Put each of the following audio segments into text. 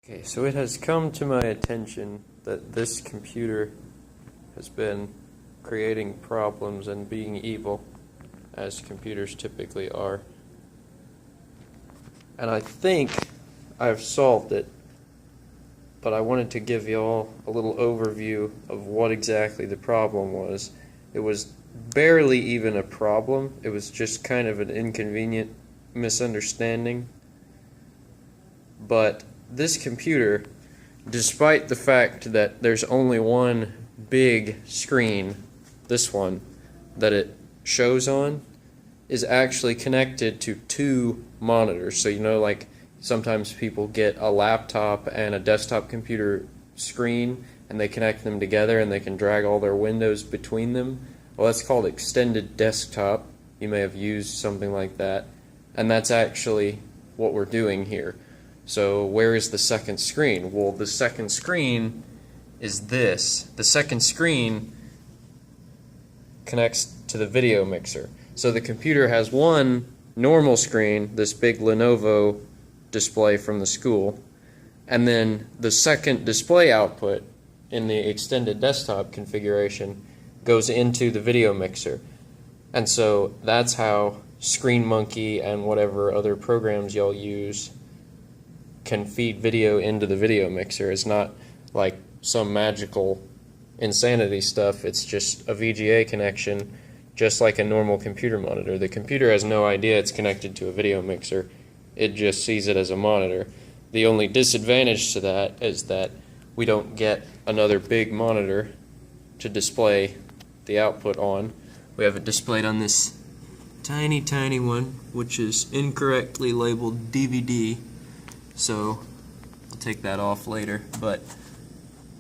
Okay, so it has come to my attention that this computer has been creating problems and being evil, as computers typically are. And I think I've solved it, but I wanted to give you all a little overview of what exactly the problem was. It was barely even a problem, it was just kind of an inconvenient misunderstanding. But this computer, despite the fact that there's only one big screen, this one, that it shows on, is actually connected to two monitors. So like sometimes people get a laptop and a desktop computer screen and they connect them together and they can drag all their windows between them. Well, that's called extended desktop. You may have used something like that. And that's actually what we're doing here. So where is the second screen? Well, the second screen is this. The second screen connects to the video mixer. So the computer has one normal screen, this big Lenovo display from the school, and then the second display output in the extended desktop configuration goes into the video mixer. And so that's how ScreenMonkey and whatever other programs y'all use can feed video into the video mixer. It's not like some magical insanity stuff. It's just a VGA connection, just like a normal computer monitor. The computer has no idea it's connected to a video mixer. It just sees it as a monitor. The only disadvantage to that is that we don't get another big monitor to display the output on. We have it displayed on this tiny one, which is incorrectly labeled DVD. So I'll take that off later, but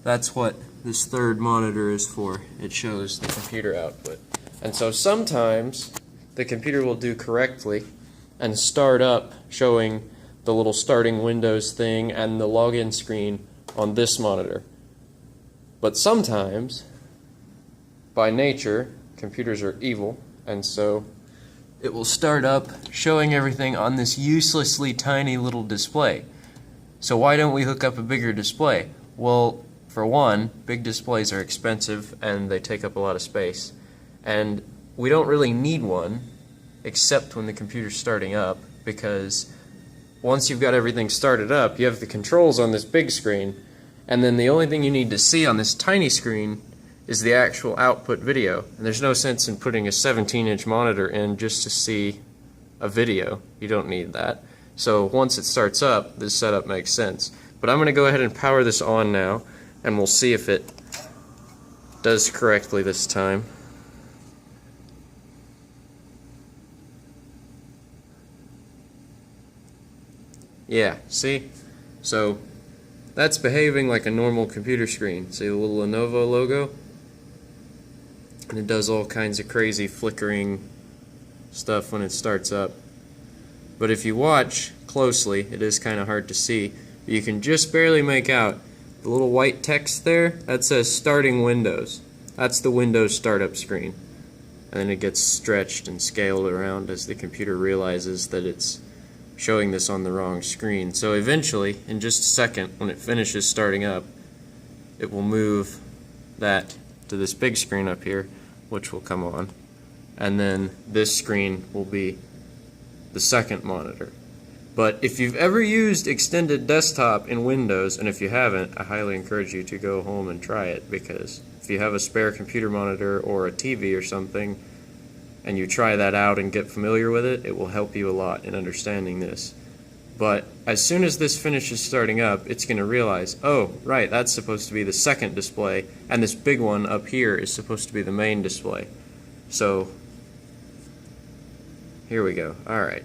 that's what this third monitor is for. It shows the computer output. And so sometimes the computer will do correctly and start up showing the little starting Windows thing and the login screen on this monitor. But sometimes, by nature, computers are evil, and so it will start up showing everything on this uselessly tiny little display. So why don't we hook up a bigger display? Well, for one, big displays are expensive and they take up a lot of space. And we don't really need one except when the computer's starting up, because once you've got everything started up, you have the controls on this big screen, and then the only thing you need to see on this tiny screen is the actual output video. And there's no sense in putting a 17-inch monitor in just to see a video. You don't need that. So once it starts up, this setup makes sense. But I'm going to go ahead and power this on now, and we'll see if it does correctly this time. Yeah, see? So that's behaving like a normal computer screen. See the little Lenovo logo? And it does all kinds of crazy flickering stuff when it starts up. But if you watch closely, it is kind of hard to see, but you can just barely make out the little white text there. That says starting Windows. That's the Windows startup screen. And then it gets stretched and scaled around as the computer realizes that it's showing this on the wrong screen. So eventually, in just a second, when it finishes starting up, it will move that to this big screen up here, which will come on. And then this screen will be the second monitor. But if you've ever used extended desktop in Windows, and if you haven't, I highly encourage you to go home and try it, because if you have a spare computer monitor or a TV or something, and you try that out and get familiar with it, it will help you a lot in understanding this. But as soon as this finishes starting up, it's going to realize, oh, right, that's supposed to be the second display, and this big one up here is supposed to be the main display. So here we go. Alright.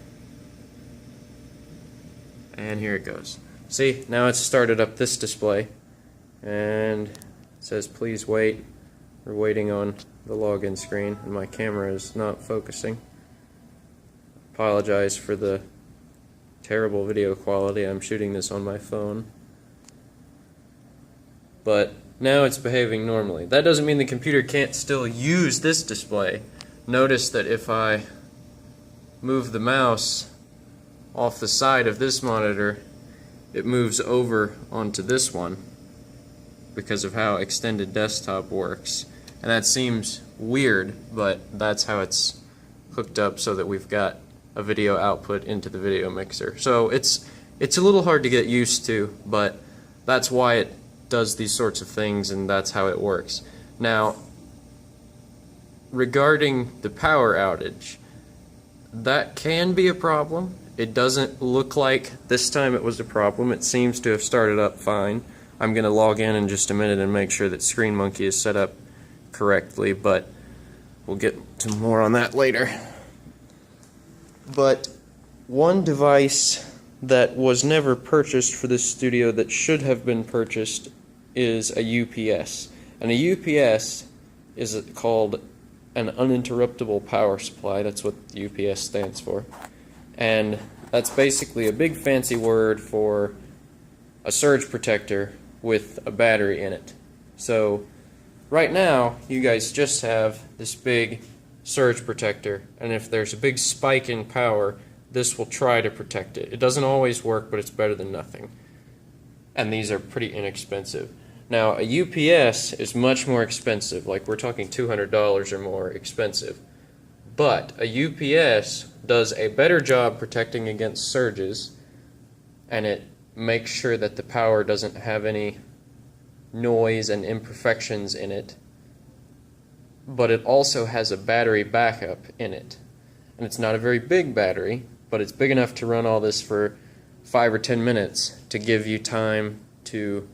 And here it goes. See, now it's started up this display, and it says please wait. We're waiting on the login screen, and my camera is not focusing. Apologize for the terrible video quality. I'm shooting this on my phone. But now it's behaving normally. That doesn't mean the computer can't still use this display. Notice that if I move the mouse off the side of this monitor, it moves over onto this one because of how extended desktop works. And that seems weird, but that's how it's hooked up, so that we've got a video output into the video mixer. So it's a little hard to get used to, but that's why it does these sorts of things, and that's how it works. Now, regarding the power outage, that can be a problem. It doesn't look like this time it was a problem. It seems to have started up fine. I'm going to log in just a minute and make sure that ScreenMonkey is set up correctly, but we'll get to more on that later. But one device that was never purchased for this studio that should have been purchased is a UPS. And a UPS is called an uninterruptible power supply. That's what UPS stands for. And that's basically a big fancy word for a surge protector with a battery in it. So right now you guys just have this big surge protector, and if there's a big spike in power, this will try to protect it. It doesn't always work, but it's better than nothing. And these are pretty inexpensive. Now, a UPS is much more expensive, like we're talking $200 or more expensive. But a UPS does a better job protecting against surges, and it makes sure that the power doesn't have any noise and imperfections in it. But it also has a battery backup in it. And it's not a very big battery, but it's big enough to run all this for 5 or 10 minutes to give you time to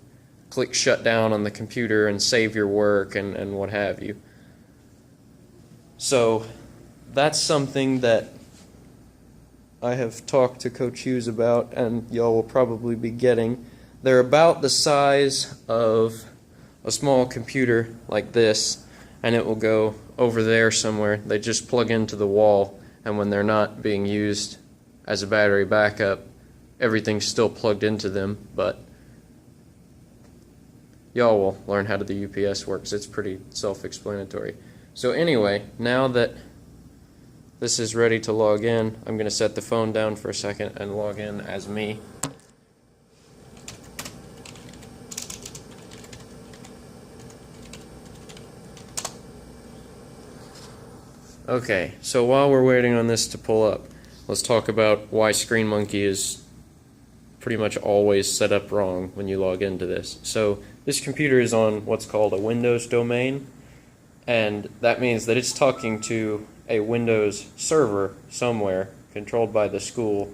click shut down on the computer and save your work and what have you. So that's something that I have talked to Coach Hughes about, and y'all will probably be getting. They're about the size of a small computer like this, and it will go over there somewhere. They just plug into the wall, and when they're not being used as a battery backup, everything's still plugged into them. But y'all will learn how the UPS works. It's pretty self-explanatory. So anyway, now that this is ready to log in, I'm going to set the phone down for a second and log in as me. Okay, so while we're waiting on this to pull up, let's talk about why ScreenMonkey is pretty much always set up wrong when you log into this. So this computer is on what's called a Windows domain, and that means that it's talking to a Windows server somewhere controlled by the school,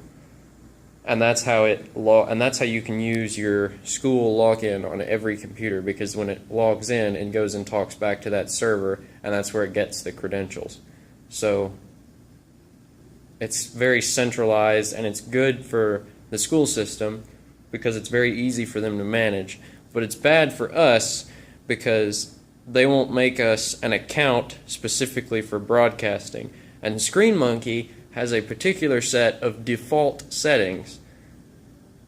and that's how you can use your school login on every computer, because when it logs in, it goes and talks back to that server, and that's where it gets the credentials. So it's very centralized, and it's good for the school system because it's very easy for them to manage, but it's bad for us because they won't make us an account specifically for broadcasting. And ScreenMonkey has a particular set of default settings,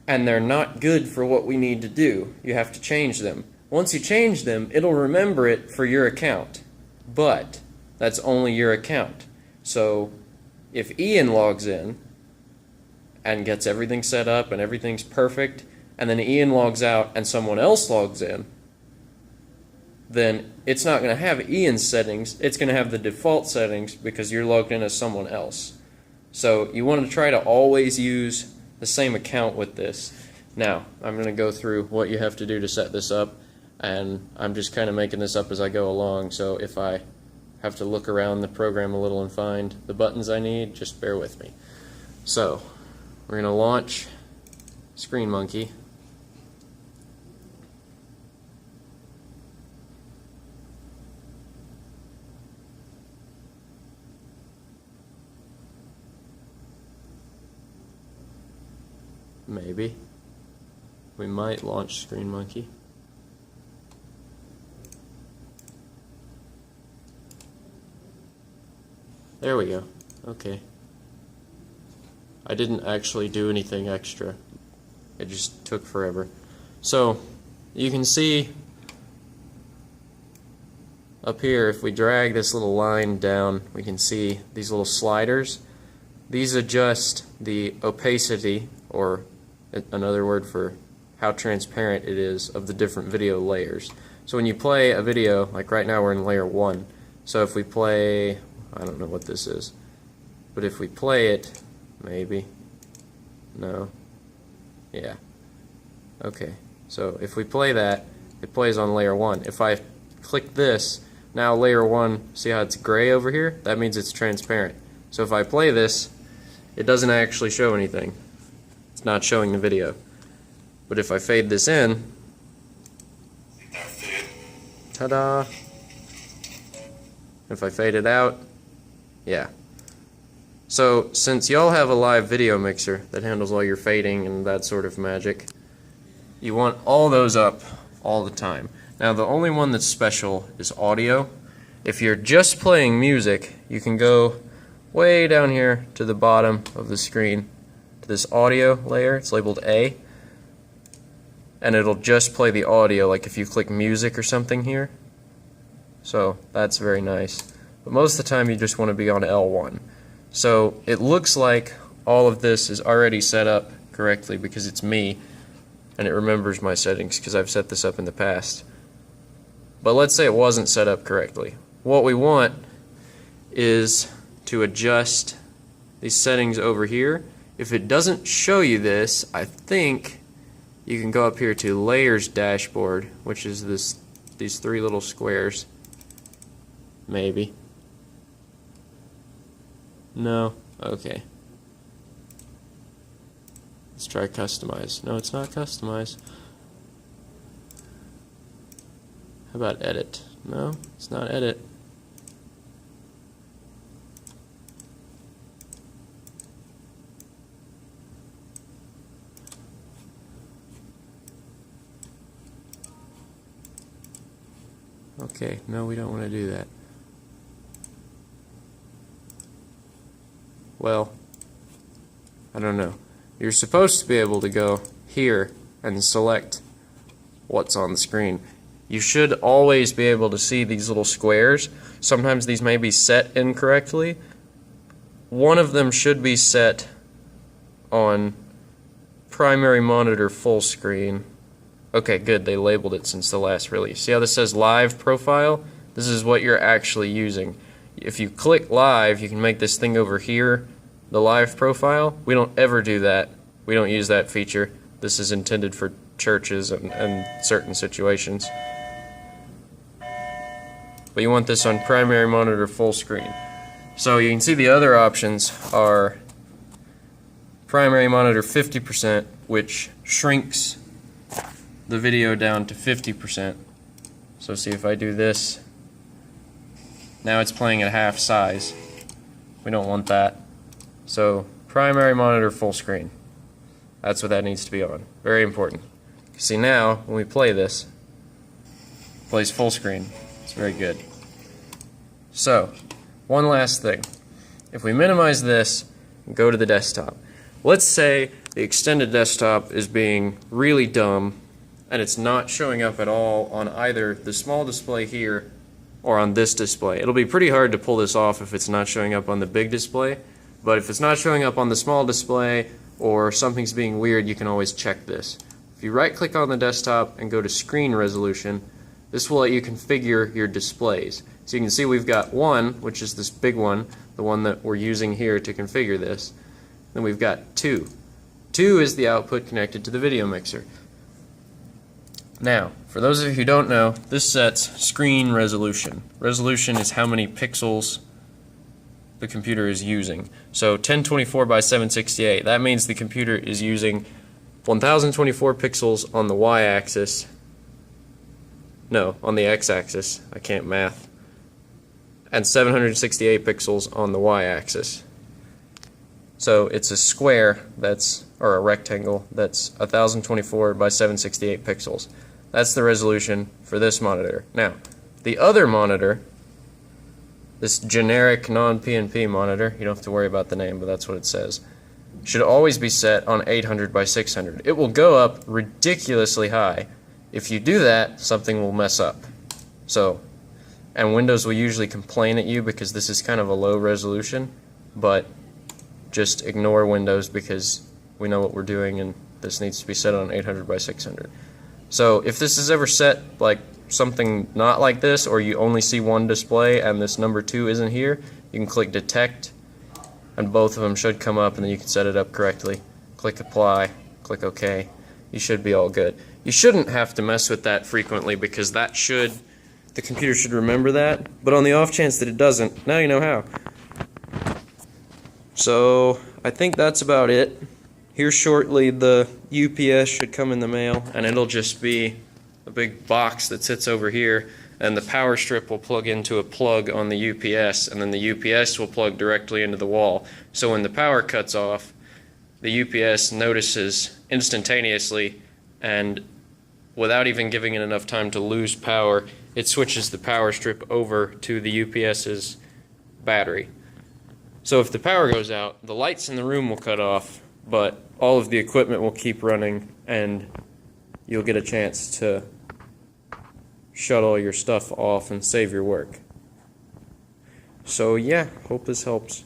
and they're not good for what we need to do. You have to change them. Once you change them, it'll remember it for your account, but that's only your account. So if Ian logs in and gets everything set up and everything's perfect, and then Ian logs out and someone else logs in, then it's not going to have Ian's settings, it's going to have the default settings because you're logged in as someone else. So you want to try to always use the same account with this. Now, I'm going to go through what you have to do to set this up, and I'm just kind of making this up as I go along, so if I have to look around the program a little and find the buttons I need, just bear with me. So, we're going to launch ScreenMonkey. Maybe. We might launch ScreenMonkey. There we go. Okay. I didn't actually do anything extra. It just took forever. So, you can see up here, if we drag this little line down, we can see these little sliders. These adjust the opacity or another word for how transparent it is of the different video layers. So when you play a video, like right now we're in layer 1, so if we play, I don't know what this is, but if we play it, maybe, no, yeah, okay, so if we play that, it plays on layer 1. If I click this, now layer 1, see how it's gray over here? That means it's transparent. So if I play this, it doesn't actually show anything. It's not showing the video. But if I fade this in, ta-da! If I fade it out, yeah. So since y'all have a live video mixer that handles all your fading and that sort of magic, you want all those up all the time. Now the only one that's special is audio. If you're just playing music, you can go way down here to the bottom of the screen to this audio layer. It's labeled A, and it'll just play the audio, like if you click music or something here. So that's very nice. But most of the time you just want to be on L1. So it looks like all of this is already set up correctly because it's me and it remembers my settings because I've set this up in the past. But let's say it wasn't set up correctly. What we want is to adjust these settings over here. If it doesn't show you this, I think you can go up here to Layers Dashboard, which is these three little squares. Maybe. No? Okay. Let's try Customize. No, it's not Customize. How about Edit? No, it's not Edit. Okay, no, we don't want to do that. Well, I don't know. You're supposed to be able to go here and select what's on the screen. You should always be able to see these little squares. Sometimes these may be set incorrectly. One of them should be set on primary monitor full screen. Okay, good, they labeled it since the last release. See how this says live profile? This is what you're actually using. If you click live, you can make this thing over here the live profile. We don't ever do that. We don't use that feature. This is intended for churches and certain situations. But you want this on primary monitor full screen. So you can see the other options are primary monitor 50%, which shrinks the video down to 50%. So see if I do this, now it's playing at half size. We don't want that. So primary monitor full screen. That's what that needs to be on. Very important. See now, when we play this, it plays full screen. It's very good. So, one last thing. If we minimize this and go to the desktop, let's say the extended desktop is being really dumb and it's not showing up at all on either the small display here or on this display. It'll be pretty hard to pull this off if it's not showing up on the big display, but if it's not showing up on the small display or something's being weird, you can always check this. If you right click on the desktop and go to screen resolution, this will let you configure your displays. So you can see we've got one, which is this big one, the one that we're using here to configure this. Then we've got two. Two is the output connected to the video mixer. Now, for those of you who don't know, this sets screen resolution. Resolution is how many pixels the computer is using. So 1024 by 768, that means the computer is using 1024 pixels on the y-axis. No, on the x-axis. I can't math. And 768 pixels on the y-axis. So it's a square that's, or a rectangle that's 1024 by 768 pixels. That's the resolution for this monitor. Now, the other monitor, this generic non-PNP monitor, you don't have to worry about the name, but that's what it says, should always be set on 800 by 600. It will go up ridiculously high. If you do that, something will mess up. So, and Windows will usually complain at you because this is kind of a low resolution, but just ignore Windows because we know what we're doing and This needs to be set on 800 by 600. So if this is ever set like something not like this, or you only see one display and this number 2 isn't here, you can click detect and both of them should come up, and then you can set it up correctly. Click apply, click OK. You should be all good. You shouldn't have to mess with that frequently because the computer should remember that, but on the off chance that it doesn't, now you know how. So I think that's about it. Here shortly the UPS should come in the mail, and it'll just be a big box that sits over here, and the power strip will plug into a plug on the UPS, and then the UPS will plug directly into the wall. So when the power cuts off, the UPS notices instantaneously, and without even giving it enough time to lose power, it switches the power strip over to the UPS's battery. So if the power goes out, the lights in the room will cut off, but all of the equipment will keep running, and you'll get a chance to shut all your stuff off and save your work. So yeah, hope this helps.